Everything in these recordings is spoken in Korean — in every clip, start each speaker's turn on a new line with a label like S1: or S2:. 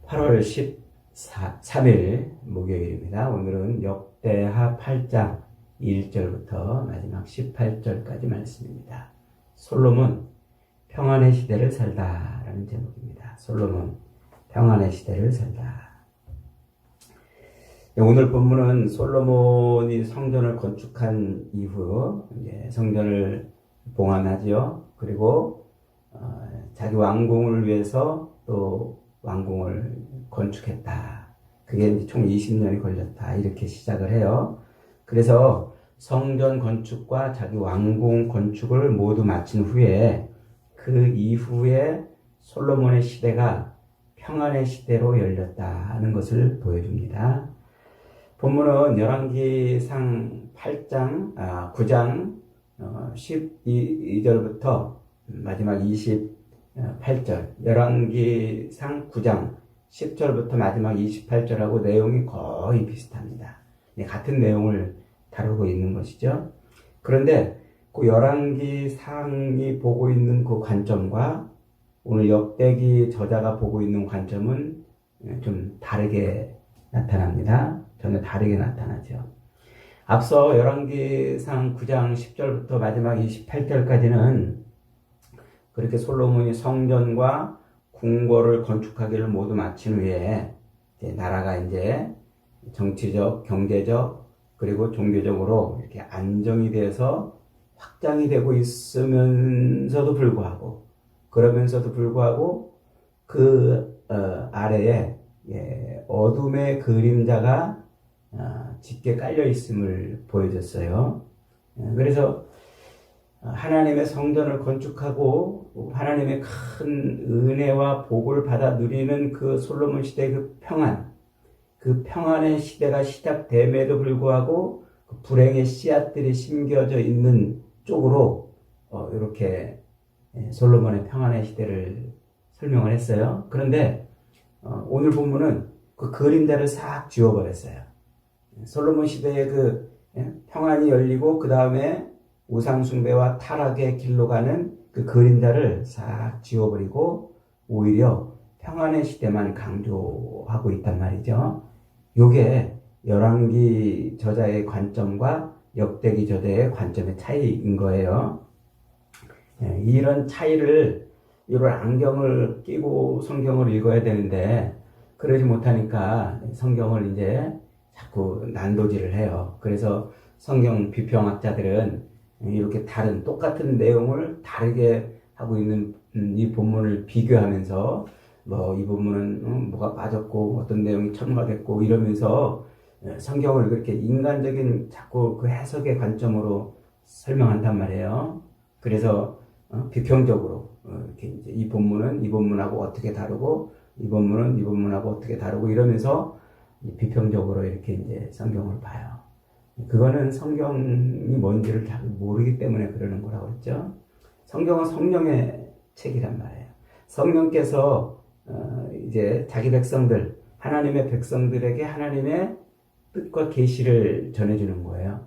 S1: 8월 13일 목요일입니다. 오늘은 역대하 8장 1절부터 마지막 18절까지 말씀입니다. 솔로몬 평안의 시대를 살다 라는 제목입니다. 솔로몬 평안의 시대를 살다. 오늘 본문은 솔로몬이 성전을 건축한 이후 이제 성전을 봉안하지요. 그리고 자기 왕궁을 위해서 또 왕궁을 건축했다. 그게 이제 총 20년이 걸렸다. 이렇게 시작을 해요. 그래서 성전 건축과 자기 왕궁 건축을 모두 마친 후에 그 이후에 솔로몬의 시대가 평안의 시대로 열렸다는 것을 보여줍니다. 본문은 열왕기상 9장 12절부터 마지막 28절, 열왕기상 9장 10절부터 마지막 28절하고 내용이 거의 비슷합니다. 같은 내용을 다루고 있는 것이죠. 그런데 그 열왕기상이 보고 있는 그 관점과 오늘 역대기 저자가 보고 있는 관점은 좀 다르게 나타납니다. 전혀 다르게 나타나죠. 앞서 열왕기상 9장 10절부터 마지막 28절까지는 그렇게 솔로몬이 성전과 궁궐을 건축하기를 모두 마친 후에 이제 나라가 이제 정치적, 경제적, 그리고 종교적으로 이렇게 안정이 돼서 확장이 되고 있으면서도 불구하고, 그 아래에 어둠의 그림자가 짙게 깔려 있음을 보여줬어요. 그래서 하나님의 성전을 건축하고 하나님의 큰 은혜와 복을 받아 누리는 그 솔로몬 시대의 그 평안의 시대가 시작됨에도 불구하고 그 불행의 씨앗들이 심겨져 있는 쪽으로 이렇게 솔로몬의 평안의 시대를 설명을 했어요. 그런데 오늘 본문은 그 그림자를 싹 지워버렸어요. 솔로몬 시대의 그 평안이 열리고 그 다음에 우상숭배와 타락의 길로 가는 그 그림자를 싹 지워버리고 오히려 평안의 시대만 강조하고 있단 말이죠. 요게 열왕기 저자의 관점과 역대기 저자의 관점의 차이인 거예요. 이런 차이를, 이런 안경을 끼고 성경을 읽어야 되는데 그러지 못하니까 성경을 이제 자꾸 난도질을 해요. 그래서 성경 비평학자들은 이렇게 똑같은 내용을 다르게 하고 있는 이 본문을 비교하면서 이 본문은 뭐가 빠졌고 어떤 내용이 첨가됐고 이러면서 성경을 그렇게 인간적인 자꾸 그 해석의 관점으로 설명한단 말이에요. 그래서 비평적으로 이렇게 이제 이 본문은 이 본문하고 어떻게 다르고 이 본문은 이 본문하고 어떻게 다르고 이러면서 비평적으로 이렇게 이제 성경을 봐요. 그거는 성경이 뭔지를 잘 모르기 때문에 그러는 거라고 했죠. 성경은 성령의 책이란 말이에요. 성령께서 이제 자기 백성들, 하나님의 백성들에게 하나님의 뜻과 계시를 전해주는 거예요.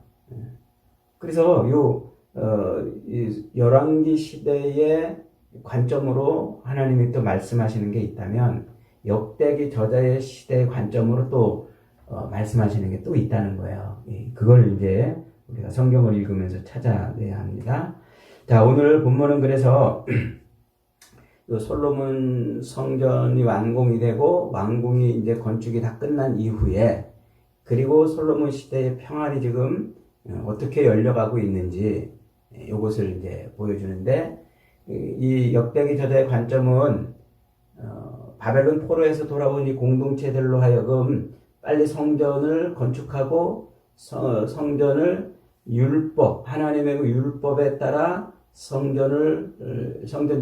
S1: 그래서 열왕기 시대의 관점으로 하나님이 또 말씀하시는 게 있다면 역대기 저자의 시대의 관점으로 또 말씀하시는 게 또 있다는 거예요. 그걸 이제 우리가 성경을 읽으면서 찾아내야 합니다. 자, 오늘 본문은 그래서 솔로몬 성전이 완공이 되고 왕궁이 이제 건축이 다 끝난 이후에, 그리고 솔로몬 시대의 평안이 지금 어떻게 열려가고 있는지 이것을 이제 보여주는데, 이 역대기 저자의 관점은 바벨론 포로에서 돌아온 이 공동체들로 하여금 빨리 성전을 건축하고 성전을 하나님의 그 율법에 따라 성전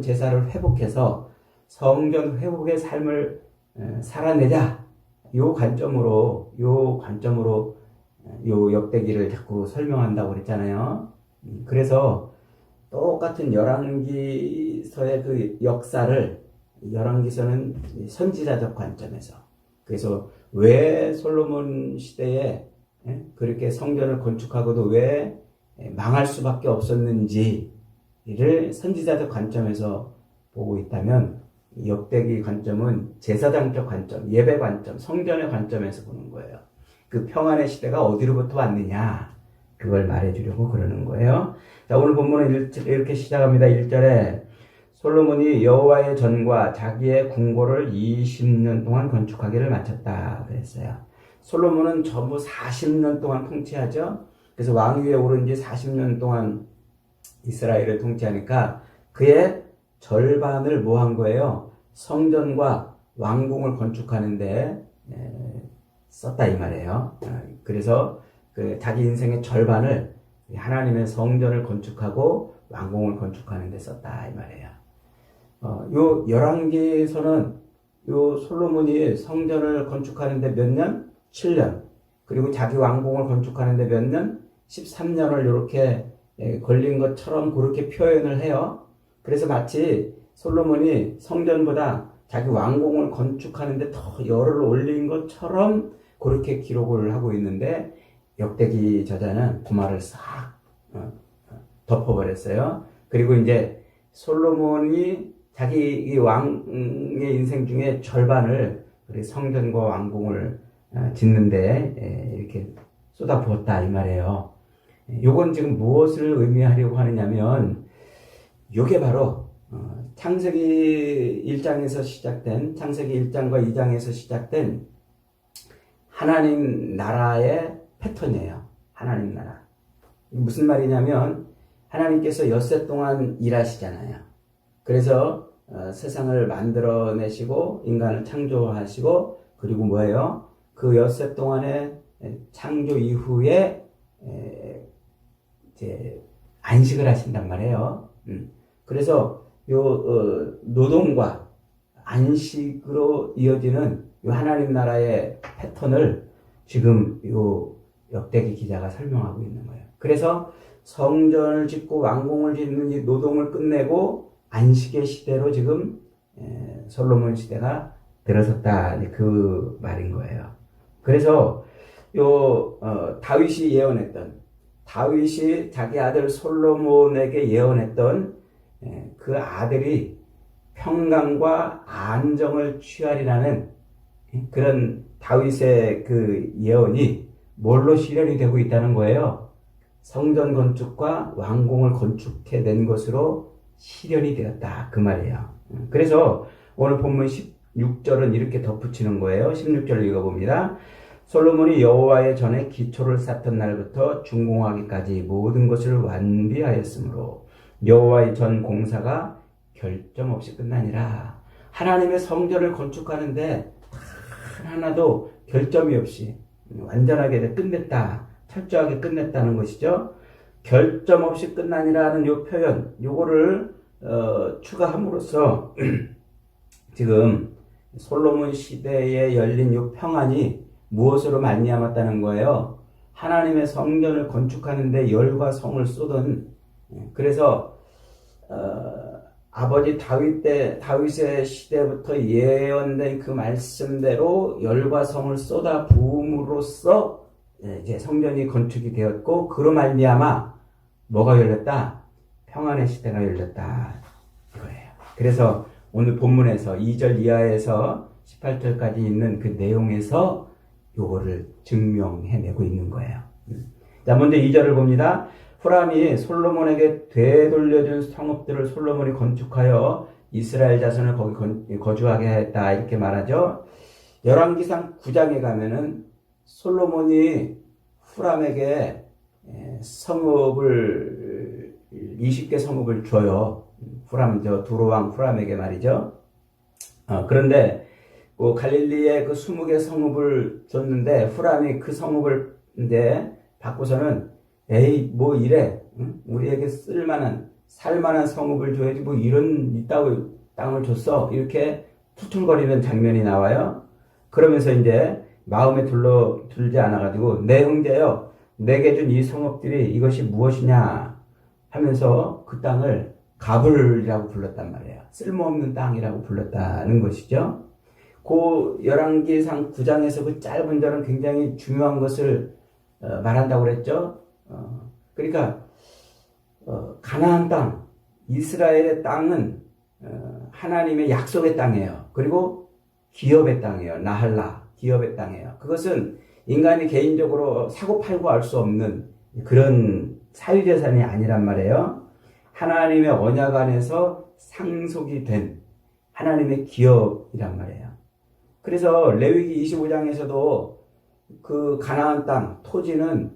S1: 제사를 회복해서 성전 회복의 삶을 살아내자. 요 관점으로 역대기를 자꾸 설명한다고 그랬잖아요. 그래서 똑같은 열왕기서의 그 역사를 열왕기서는 선지자적 관점에서, 그래서 왜 솔로몬 시대에 그렇게 성전을 건축하고도 왜 망할 수밖에 없었는지를 선지자적 관점에서 보고 있다면, 역대기 관점은 제사장적 관점, 예배 관점, 성전의 관점에서 보는 거예요. 그 평안의 시대가 어디로부터 왔느냐, 그걸 말해주려고 그러는 거예요. 자, 오늘 본문은 이렇게 시작합니다. 1절에 솔로몬이 여호와의 전과 자기의 궁궐을 20년 동안 건축하기를 마쳤다 그랬어요. 솔로몬은 전부 40년 동안 통치하죠. 그래서 왕위에 오른 지 40년 동안 이스라엘을 통치하니까 그의 절반을 뭐 한 거예요? 성전과 왕궁을 건축하는데 썼다 이 말이에요. 그래서 그 자기 인생의 절반을 하나님의 성전을 건축하고 왕궁을 건축하는 데 썼다 이 말이에요. 요 열왕기에서는 요 솔로몬이 성전을 건축하는데 몇 년? 7년. 그리고 자기 왕궁을 건축하는데 몇 년? 13년을 이렇게 걸린 것처럼 그렇게 표현을 해요. 그래서 마치 솔로몬이 성전보다 자기 왕궁을 건축하는데 더 열을 올린 것처럼 그렇게 기록을 하고 있는데 역대기 저자는 그 말을 싹 덮어버렸어요. 그리고 이제 솔로몬이 자기 왕의 인생 중에 절반을 성전과 왕궁을 짓는데 이렇게 쏟아부었다 이 말이에요. 요건 지금 무엇을 의미하려고 하느냐면 요게 바로 창세기 1장에서 시작된 창세기 1장과 2장에서 시작된 하나님 나라의 패턴이에요. 하나님 나라. 무슨 말이냐면 하나님께서 엿새 동안 일하시잖아요. 그래서 세상을 만들어내시고 인간을 창조하시고 그리고 뭐예요? 그 엿새 동안의 창조 이후에 이제 안식을 하신단 말이에요. 그래서 요 노동과 안식으로 이어지는 요 하나님 나라의 패턴을 지금 요 역대기 기자가 설명하고 있는 거예요. 그래서 성전을 짓고 왕궁을 짓는 이 노동을 끝내고 안식의 시대로 지금 솔로몬 시대가 들어섰다 그 말인 거예요. 그래서 요 다윗이 예언했던 다윗이 자기 아들 솔로몬에게 예언했던 그 아들이 평강과 안정을 취하리라는 그런 다윗의 그 예언이 뭘로 실현이 되고 있다는 거예요. 성전 건축과 왕궁을 건축해낸 것으로 실현이 되었다 그 말이에요. 그래서 오늘 본문 16절은 이렇게 덧붙이는 거예요. 16절 읽어봅니다. 솔로몬이 여호와의 전에 기초를 쌓던 날부터 준공하기까지 모든 것을 완비하였으므로 여호와의 전 공사가 결점 없이 끝나니라. 하나님의 성전을 건축하는데 하나도 결점이 없이 완전하게 끝냈다. 철저하게 끝냈다는 것이죠. 결점 없이 끝나니라는 요 표현, 요거를 추가함으로써 지금 솔로몬 시대에 열린 요 평안이 무엇으로 말미암았다는 거예요? 하나님의 성전을 건축하는데 열과 성을 쏟은 그래서 아버지 다윗의 시대부터 예언된 그 말씀대로 열과 성을 쏟아 부음으로써 이제 성전이 건축이 되었고 그로 말미암아 뭐가 열렸다? 평안의 시대가 열렸다 이거예요. 그래서 오늘 본문에서 2절 이하에서 18절까지 있는 그 내용에서 요거를 증명해내고 있는 거예요. 자, 먼저 2절을 봅니다. 후람이 솔로몬에게 되돌려준 성읍들을 솔로몬이 건축하여 이스라엘 자손을 거기 거주하게 했다 이렇게 말하죠. 열왕기상 9장에 가면은 솔로몬이 후람에게 성읍을 20개 성읍을 줘요. 후람 두로왕 후람에게 말이죠. 그런데 갈릴리에 그 20개 성읍을 줬는데 후람이 그 성읍을 이제 받고서는 에이 뭐 이래 우리에게 쓸만한 살만한 성읍을 줘야지 뭐 이런 이따위 땅을 줬어 이렇게 툴툴거리는 장면이 나와요. 그러면서 이제 마음에 들지 않아가지고 내 형제여 내게 준 이 성읍들이 이것이 무엇이냐 하면서 그 땅을 가불이라고 불렀단 말이에요. 쓸모없는 땅이라고 불렀다는 것이죠. 그 열왕기상 9장에서 그 짧은 절은 굉장히 중요한 것을 말한다고 그랬죠. 그러니까 가나안 땅, 이스라엘의 땅은 하나님의 약속의 땅이에요. 그리고 기업의 땅이에요. 나할라, 기업의 땅이에요. 그것은 인간이 개인적으로 사고 팔고 할 수 없는 그런 사유재산이 아니란 말이에요. 하나님의 언약 안에서 상속이 된 하나님의 기업이란 말이에요. 그래서 레위기 25장에서도 그 가나안 땅 토지는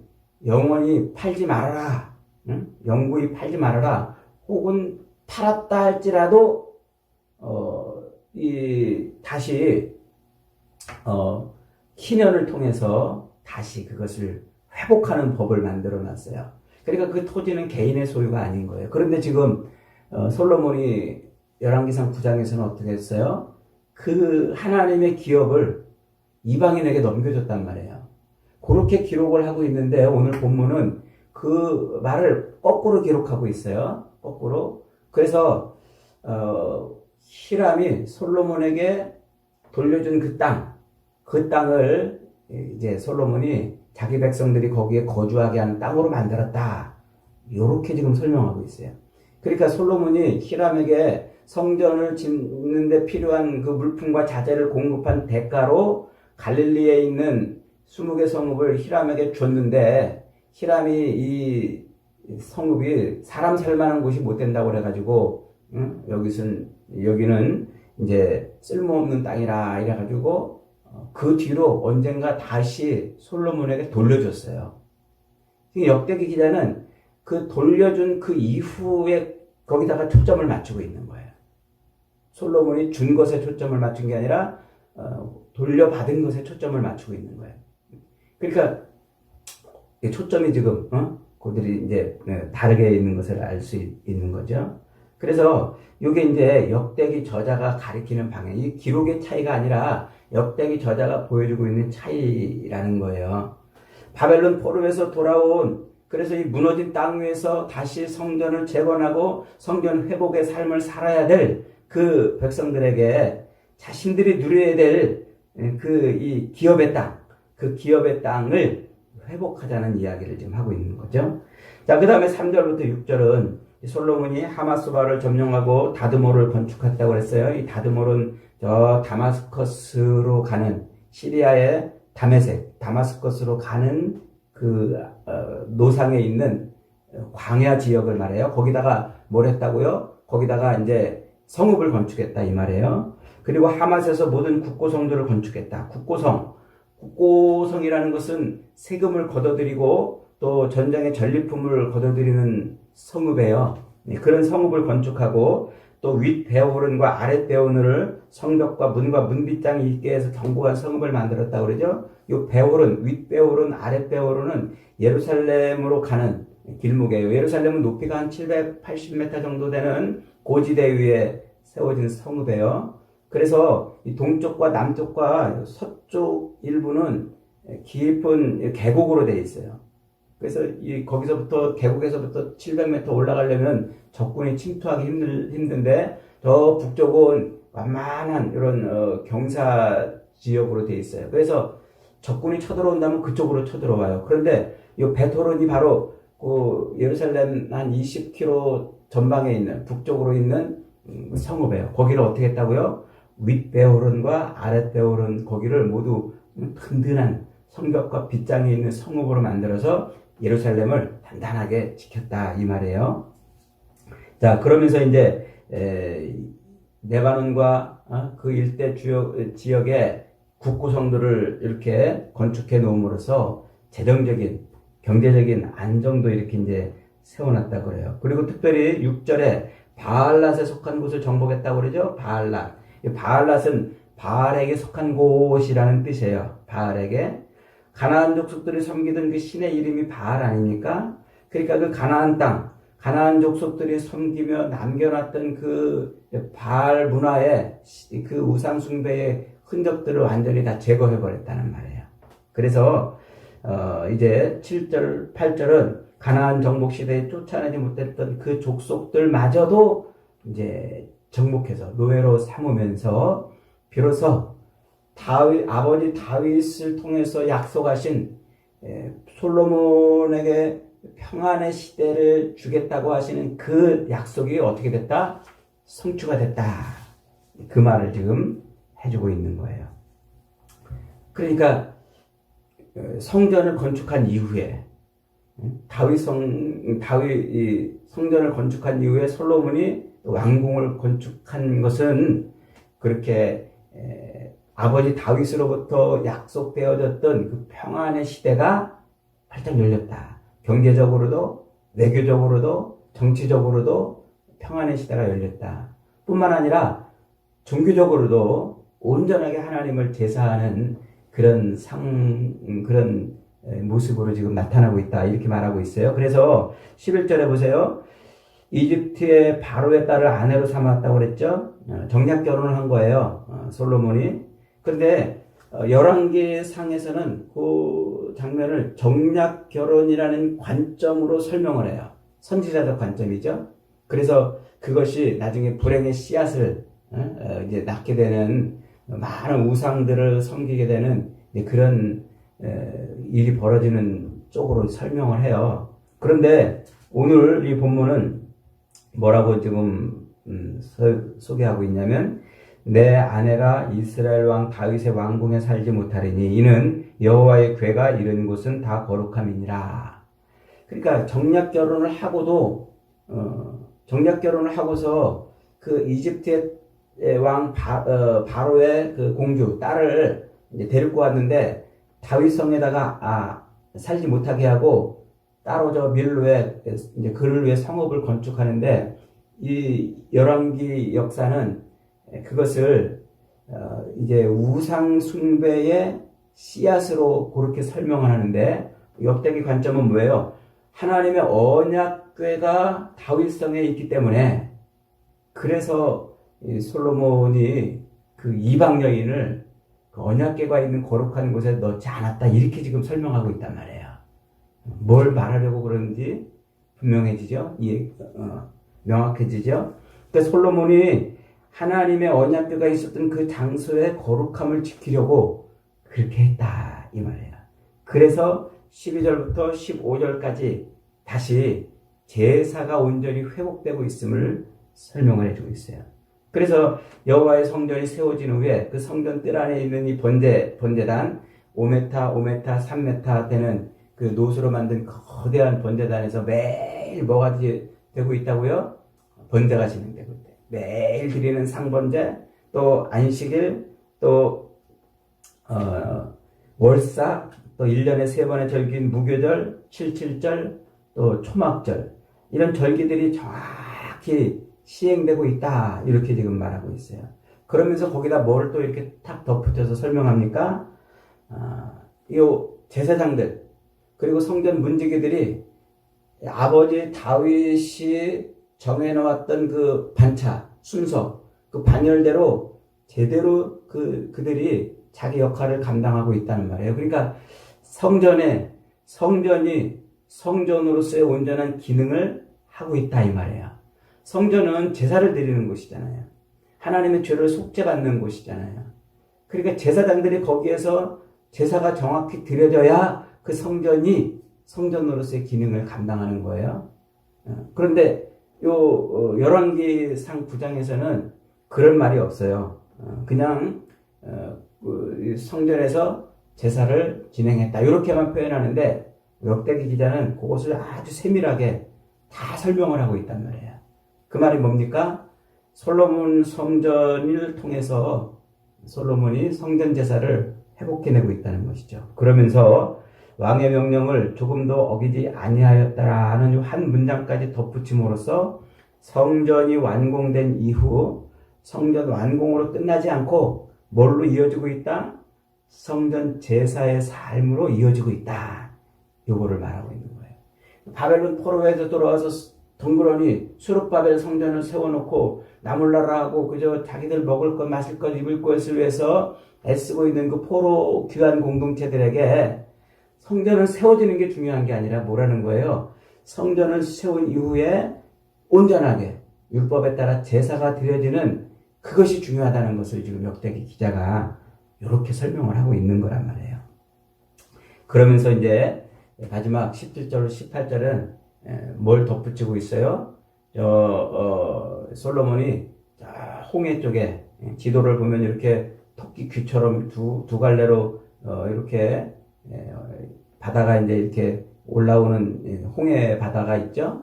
S1: 영원히 팔지 말아라. 응? 영구히 팔지 말아라. 혹은 팔았다 할지라도 다시 희년을 통해서 다시 그것을 회복하는 법을 만들어 놨어요. 그러니까 그 토지는 개인의 소유가 아닌 거예요. 그런데 지금 솔로몬이 열왕기상 9장에서는 어떻게 했어요? 그 하나님의 기업을 이방인에게 넘겨줬단 말이에요. 그렇게 기록을 하고 있는데 오늘 본문은 그 말을 거꾸로 기록하고 있어요. 거꾸로. 그래서 히람이 솔로몬에게 돌려준 그 땅을 이제 솔로몬이 자기 백성들이 거기에 거주하게 하는 땅으로 만들었다. 이렇게 지금 설명하고 있어요. 그러니까 솔로몬이 히람에게 성전을 짓는 데 필요한 그 물품과 자재를 공급한 대가로 갈릴리에 있는 20개 성읍을 히람에게 줬는데 히람이 이 성읍이 사람 살 만한 곳이 못 된다고 그래가지고 여기는 이제 쓸모없는 땅이라 이래가지고 그 뒤로 언젠가 다시 솔로몬에게 돌려줬어요. 역대기 기자는 그 돌려준 그 이후에 거기다가 초점을 맞추고 있는 거예요. 솔로몬이 준 것에 초점을 맞춘 게 아니라 돌려받은 것에 초점을 맞추고 있는 거예요. 그러니까 초점이 지금 그들이 이제 다르게 있는 것을 알 수 있는 거죠. 그래서 이게 이제 역대기 저자가 가리키는 방향, 이 기록의 차이가 아니라 역대기 저자가 보여주고 있는 차이라는 거예요. 바벨론 포로에서 돌아온, 그래서 이 무너진 땅 위에서 다시 성전을 재건하고 성전 회복의 삶을 살아야 될 그 백성들에게 자신들이 누려야 될 이 기업의 땅, 그 기업의 땅을 회복하자는 이야기를 지금 하고 있는 거죠. 자, 그 다음에 3절부터 6절은 솔로몬이 하마스바를 점령하고 다드모를 건축했다고 그랬어요. 이 다드모는 저 다마스커스로 가는 시리아의 다마스커스로 가는 그 노상에 있는 광야 지역을 말해요. 거기다가 뭘 했다고요? 거기다가 이제 성읍을 건축했다 이 말이에요. 그리고 하맛에서 모든 국고성들을 건축했다. 국고성이라는 것은 세금을 걷어들이고 또 전장의 전리품을 걷어들이는 성읍이에요. 그런 성읍을 건축하고 또 윗베오른과 아랫베오른을 성벽과 문과 문빗장이 있게 해서 견고한 성읍을 만들었다고 그러죠. 이 베오른, 윗베오른, 아랫베오른은 예루살렘으로 가는 길목이에요. 예루살렘은 높이가 한 780m 정도 되는 고지대 위에 세워진 성읍이에요. 그래서 이 동쪽과 남쪽과 서쪽 일부는 깊은 계곡으로 되어 있어요. 그래서 거기서부터 계곡에서부터 700m 올라가려면 적군이 침투하기 힘든데 저 북쪽은 완만한 이런 경사 지역으로 되어 있어요. 그래서 적군이 쳐들어온다면 그쪽으로 쳐들어와요. 그런데 이 베토론이 바로 그 예루살렘 한 20km 전방에 있는 북쪽으로 있는 성읍이에요. 거기를 어떻게 했다고요? 윗베오른과 아랫베오른 거기를 모두 든든한 성벽과 빗장이 있는 성읍으로 만들어서 예루살렘을 단단하게 지켰다 이 말이에요. 자, 그러면서 이제 레바논과 그 일대 지역에 국구성들을 이렇게 건축해 놓음으로써 재정적인 경제적인 안정도 이렇게 이제 세워놨다고 그래요. 그리고 특별히 6절에 바알랏에 속한 곳을 정복했다고 그러죠. 바알랏은 바알에게 속한 곳이라는 뜻이에요. 바알에게. 가나안 족속들이 섬기던 그 신의 이름이 바알 아닙니까? 그러니까 그 가나안 땅, 가나안 족속들이 섬기며 남겨놨던 그 바알 문화의 그 우상 숭배의 흔적들을 완전히 다 제거해버렸다는 말이에요. 그래서 이제 7절, 8절은 가나안 정복 시대에 쫓아내지 못했던 그 족속들마저도 이제 정복해서 노예로 삼으면서 비로소 아버지 다윗을 통해서 약속하신 솔로몬에게 평안의 시대를 주겠다고 하시는 그 약속이 어떻게 됐다? 성취가 됐다. 그 말을 지금 해주고 있는 거예요. 그러니까 성전을 건축한 이후에 다윗 성전을 건축한 이후에 솔로몬이 왕궁을 건축한 것은 그렇게 아버지 다윗으로부터 약속되어졌던 그 평안의 시대가 활짝 열렸다. 경제적으로도 외교적으로도 정치적으로도 평안의 시대가 열렸다. 뿐만 아니라 종교적으로도 온전하게 하나님을 제사하는 그런 모습으로 지금 나타나고 있다. 이렇게 말하고 있어요. 그래서 11절에 보세요. 이집트의 바로의 딸을 아내로 삼았다고 그랬죠. 정략 결혼을 한 거예요. 솔로몬이. 그런데 열왕기상에서는 그 장면을 정략 결혼이라는 관점으로 설명을 해요. 선지자적 관점이죠. 그래서 그것이 나중에 불행의 씨앗을 이제 낳게 되는 많은 우상들을 섬기게 되는 그런 일이 벌어지는 쪽으로 설명을 해요. 그런데 오늘 이 본문은 뭐라고 지금 소개하고 있냐면 내 아내가 이스라엘 왕 다윗의 왕궁에 살지 못하리니 이는 여호와의 궤가 이른 곳은 다 거룩함이니라. 그러니까 정략 결혼을 하고도 정략 결혼을 하고서 그 이집트의 왕 바로의 그 공주 딸을 이제 데리고 왔는데 다윗 성에다가 살지 못하게 하고 따로 저 밀로에 이제 그를 위해 성읍을 건축하는데 이 열왕기 역사는 그것을 이제 우상 숭배의 씨앗으로 그렇게 설명을 하는데 역대기 관점은 뭐예요? 하나님의 언약궤가 다윗성에 있기 때문에 그래서 솔로몬이 그 이방 여인을 그 언약궤가 있는 거룩한 곳에 넣지 않았다 이렇게 지금 설명하고 있단 말이에요. 뭘 말하려고 그러는지 분명해지죠? 명확해지죠? 그러니까 솔로몬이 하나님의 언약궤가 있었던 그 장소의 거룩함을 지키려고 그렇게 했다 이 말이에요. 그래서 12절부터 15절까지 다시 제사가 온전히 회복되고 있음을 설명을 해주고 있어요. 그래서 여호와의 성전이 세워진 후에 그 성전 뜰 안에 있는 이 번제단 5m, 5m, 3m 되는 그 노수로 만든 거대한 번제단에서 매일 뭐가 되고 있다고요? 번제가 진행되고 있대요. 매일 드리는 상번제, 또 안식일, 또 월사, 또 1년에 3번의 절기인 무교절, 77절, 또 초막절 이런 절기들이 정확히 시행되고 있다 이렇게 지금 말하고 있어요. 그러면서 거기다 뭘 또 이렇게 탁 덧붙여서 설명합니까? 이 제사장들 그리고 성전 문지기들이 아버지 다윗이 정해놓았던 그 반차 순서 그 반열대로 제대로 그들이 자기 역할을 감당하고 있다는 말이에요. 그러니까 성전이 성전으로서의 온전한 기능을 하고 있다 이 말이에요. 성전은 제사를 드리는 곳이잖아요. 하나님의 죄를 속죄받는 곳이잖아요. 그러니까 제사장들이 거기에서 제사가 정확히 드려져야 그 성전이 성전으로서의 기능을 감당하는 거예요. 그런데 열왕기상 9장에서는 그런 말이 없어요. 그냥 성전에서 제사를 진행했다 이렇게만 표현하는데 역대기 기자는 그것을 아주 세밀하게 다 설명을 하고 있단 말이에요. 그 말이 뭡니까? 솔로몬 성전을 통해서 솔로몬이 성전 제사를 회복해내고 있다는 것이죠. 그러면서 왕의 명령을 조금도 어기지 아니하였다라는 한 문장까지 덧붙임으로써 성전이 완공된 이후 성전 완공으로 끝나지 않고 뭘로 이어지고 있다? 성전 제사의 삶으로 이어지고 있다. 요거를 말하고 있는 거예요. 바벨론 포로에서 돌아와서 덩그러니 수룹바벨 성전을 세워놓고 나몰라라하고 그저 자기들 먹을 것, 마실 것, 입을 것을 위해서 애쓰고 있는 그 포로 귀환 공동체들에게 성전을 세워지는 게 중요한 게 아니라 뭐라는 거예요? 성전을 세운 이후에 온전하게 율법에 따라 제사가 드려지는 그것이 중요하다는 것을 지금 역대기 기자가 이렇게 설명을 하고 있는 거란 말이에요. 그러면서 이제 마지막 17절, 18절은 뭘 덧붙이고 있어요? 솔로몬이 홍해 쪽에 지도를 보면 이렇게 토끼 귀처럼 두 갈래로 이렇게 바다가 이제 이렇게 올라오는 홍해 바다가 있죠.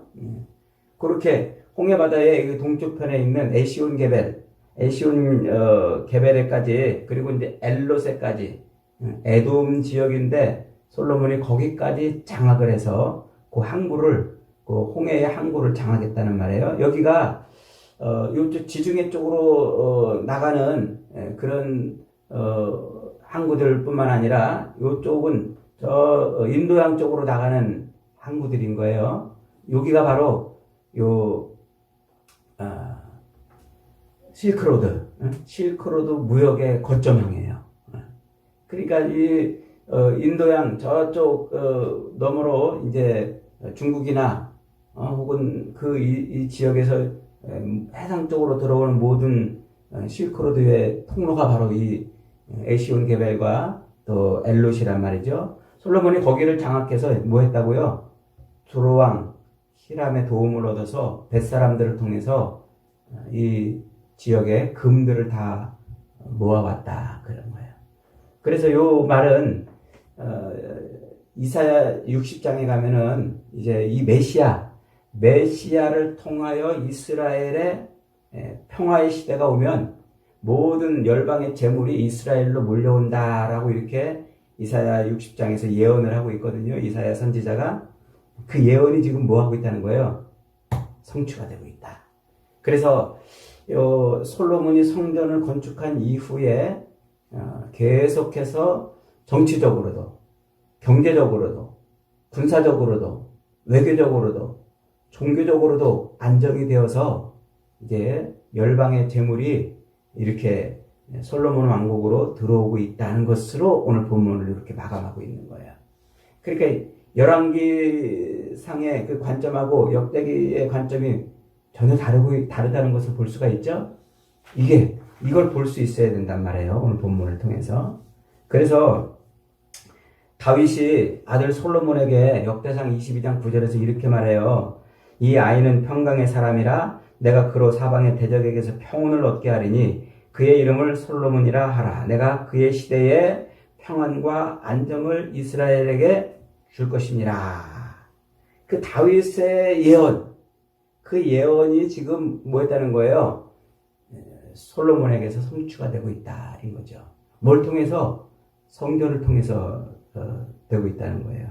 S1: 그렇게 홍해 바다의 동쪽 편에 있는 에시온 게벨에까지 그리고 이제 엘로세까지 에돔 지역인데 솔로몬이 거기까지 장악을 해서 그 항구를 그 홍해의 항구를 장악했다는 말이에요. 여기가 요쪽 지중해 쪽으로 나가는 그런 항구들뿐만 아니라 요쪽은 저 인도양 쪽으로 나가는 항구들인 거예요. 여기가 바로 요 실크로드 무역의 거점형이에요. 그러니까 이 인도양 저쪽 너머로 이제 중국이나 혹은 이 지역에서 해상 쪽으로 들어오는 모든 실크로드의 통로가 바로 이 에시온 게벨과 또 엘롯이란 말이죠. 솔로몬이 거기를 장악해서 뭐 했다고요? 두로왕 히람의 도움을 얻어서 벳사람들을 통해서 이 지역에 금들을 다 모아왔다 그런 거예요. 그래서 요 말은 이사야 60장에 가면은 이제 이 메시아를 통하여 이스라엘의 평화의 시대가 오면 모든 열방의 재물이 이스라엘로 몰려온다라고 이렇게 이사야 60장에서 예언을 하고 있거든요. 이사야 선지자가 그 예언이 지금 뭐 하고 있다는 거예요? 성취가 되고 있다. 그래서 솔로몬이 성전을 건축한 이후에 계속해서 정치적으로도 경제적으로도 군사적으로도 외교적으로도 종교적으로도 안정이 되어서 이제 열방의 재물이 이렇게 솔로몬 왕국으로 들어오고 있다는 것으로 오늘 본문을 이렇게 마감하고 있는 거예요. 그러니까 열왕기상의 그 관점하고 역대기의 관점이 전혀 다르다는 것을 볼 수가 있죠. 이걸 볼 수 있어야 된단 말이에요. 오늘 본문을 통해서. 그래서 다윗이 아들 솔로몬에게 역대상 22장 9절에서 이렇게 말해요. 이 아이는 평강의 사람이라 내가 그로 사방의 대적에게서 평온을 얻게 하리니 그의 이름을 솔로몬이라 하라. 내가 그의 시대에 평안과 안정을 이스라엘에게 줄 것이니라. 그 다윗의 예언, 그 예언이 지금 뭐였다는 거예요? 솔로몬에게서 성취가 되고 있다 인 거죠. 뭘 통해서? 성전을 통해서 되고 있다는 거예요.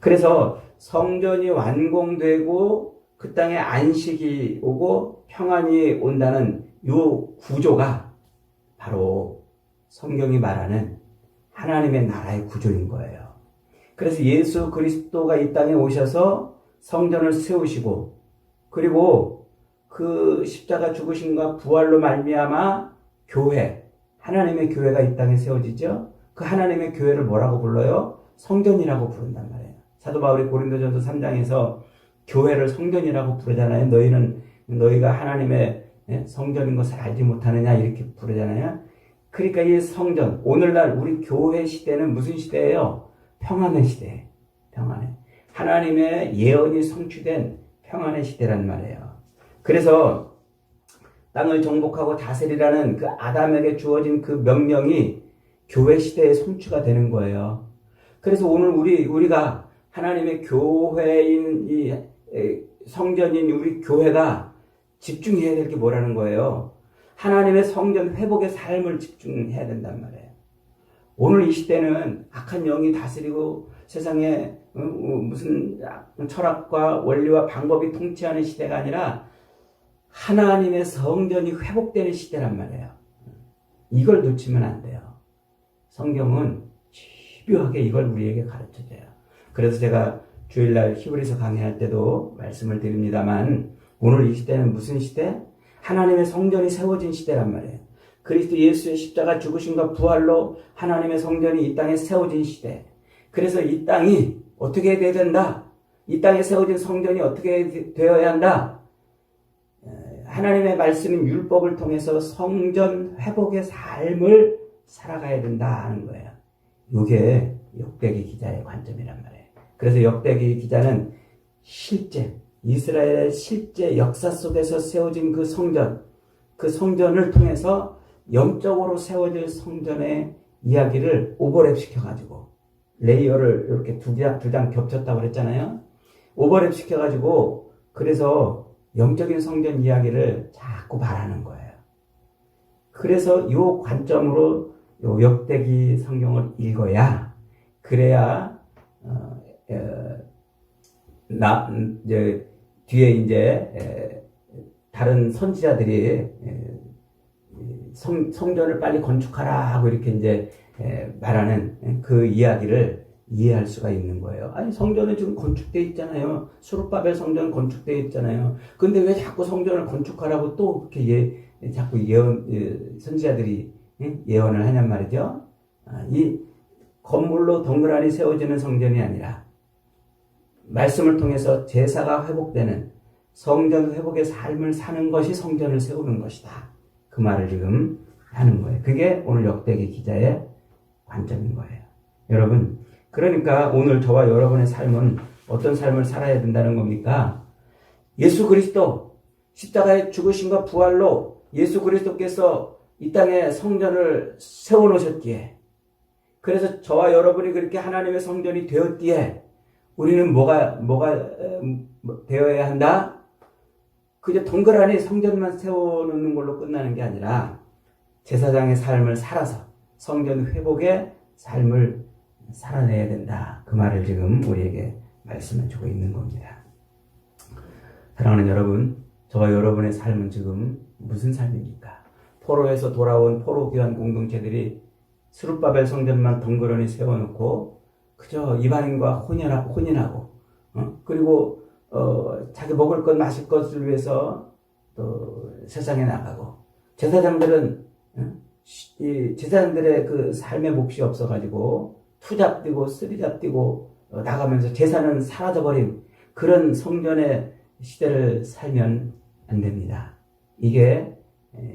S1: 그래서 성전이 완공되고 그 땅에 안식이 오고 평안이 온다는 이 구조가 바로 성경이 말하는 하나님의 나라의 구조인 거예요. 그래서 예수 그리스도가 이 땅에 오셔서 성전을 세우시고 그리고 그 십자가 죽으심과 부활로 말미암아 교회, 하나님의 교회가 이 땅에 세워지죠. 그 하나님의 교회를 뭐라고 불러요? 성전이라고 부른단 말이에요. 사도 바울이 고린도전서 3장에서 교회를 성전이라고 부르잖아요. 너희가 하나님의 성전인 것을 알지 못하느냐 이렇게 부르잖아요. 그러니까 이 성전, 오늘날 우리 교회 시대는 무슨 시대예요? 평안의 시대. 평안의. 하나님의 예언이 성취된 평안의 시대란 말이에요. 그래서 땅을 정복하고 다스리라는 그 아담에게 주어진 그 명령이 교회 시대에 성취가 되는 거예요. 그래서 오늘 우리가 하나님의 교회인 이 성전인 우리 교회가 집중해야 될 게 뭐라는 거예요? 하나님의 성전 회복의 삶을 집중해야 된단 말이에요. 오늘 이 시대는 악한 영이 다스리고 세상에 무슨 철학과 원리와 방법이 통치하는 시대가 아니라 하나님의 성전이 회복되는 시대란 말이에요. 이걸 놓치면 안 돼요. 성경은 집요하게 이걸 우리에게 가르쳐줘요. 그래서 제가 주일날 히브리서 강의할 때도 말씀을 드립니다만 오늘 이 시대는 무슨 시대? 하나님의 성전이 세워진 시대란 말이에요. 그리스도 예수의 십자가 죽으심과 부활로 하나님의 성전이 이 땅에 세워진 시대. 그래서 이 땅이 어떻게 돼야 된다? 이 땅에 세워진 성전이 어떻게 되어야 한다? 하나님의 말씀인 율법을 통해서 성전 회복의 삶을 살아가야 된다 하는 거예요. 이게 역대기 기자의 관점이란 말이에요. 그래서 역대기 기자는 실제 이스라엘의 실제 역사 속에서 세워진 그 성전을 통해서 영적으로 세워질 성전의 이야기를 오버랩 시켜가지고 레이어를 이렇게 두 장 겹쳤다고 그랬잖아요. 오버랩 시켜가지고 그래서 영적인 성전 이야기를 자꾸 말하는 거예요. 그래서 이 관점으로 요 역대기 성경을 읽어야 그래야 이제 뒤에 이제 다른 선지자들이 성전을 빨리 건축하라 하고 이렇게 이제 말하는 그 이야기를 이해할 수가 있는 거예요. 아니 성전은 지금 건축되어 있잖아요. 수룹바벨 성전 건축되어 있잖아요. 근데 왜 자꾸 성전을 건축하라고 또 그렇게 자꾸 선지자들이 예언을 하냔 말이죠. 이 건물로 덩그러니 세워지는 성전이 아니라 말씀을 통해서 제사가 회복되는 성전 회복의 삶을 사는 것이 성전을 세우는 것이다. 그 말을 지금 하는 거예요. 그게 오늘 역대기 기자의 관점인 거예요. 여러분, 그러니까 오늘 저와 여러분의 삶은 어떤 삶을 살아야 된다는 겁니까? 예수 그리스도 십자가의 죽으심과 부활로 예수 그리스도께서 이 땅에 성전을 세워놓으셨기에, 그래서 저와 여러분이 그렇게 하나님의 성전이 되었기에 우리는 뭐가 되어야 한다? 그저 덩그러니 성전만 세워놓는 걸로 끝나는 게 아니라 제사장의 삶을 살아서 성전 회복의 삶을 살아내야 된다. 그 말을 지금 우리에게 말씀해 주고 있는 겁니다. 사랑하는 여러분, 저와 여러분의 삶은 지금 무슨 삶입니까? 포로에서 돌아온 포로 귀환 공동체들이 스룹바벨 성전만 덩그러니 세워놓고 그저 이방인과 혼인하고 그리고 자기 먹을 것 마실 것을 위해서 또 세상에 나가고, 제사장들은 이 제사장들의 그 삶의 몫이 없어가지고 투잡뛰고 쓰리잡뛰고 나가면서 제사는 사라져버린 그런 성전의 시대를 살면 안 됩니다. 이게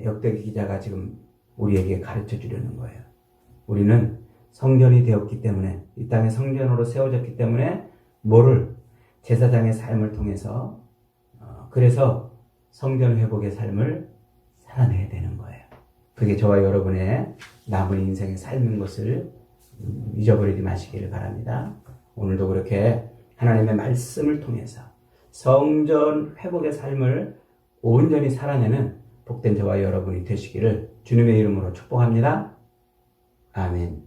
S1: 역대기 기자가 지금 우리에게 가르쳐 주려는 거예요. 우리는 성전이 되었기 때문에, 이 땅에 성전으로 세워졌기 때문에 뭐를 제사장의 삶을 통해서 그래서 성전 회복의 삶을 살아내야 되는 거예요. 그게 저와 여러분의 남은 인생의 삶인 것을 잊어버리지 마시기를 바랍니다. 오늘도 그렇게 하나님의 말씀을 통해서 성전 회복의 삶을 온전히 살아내는 복된 저와 여러분이 되시기를 주님의 이름으로 축복합니다. 아멘.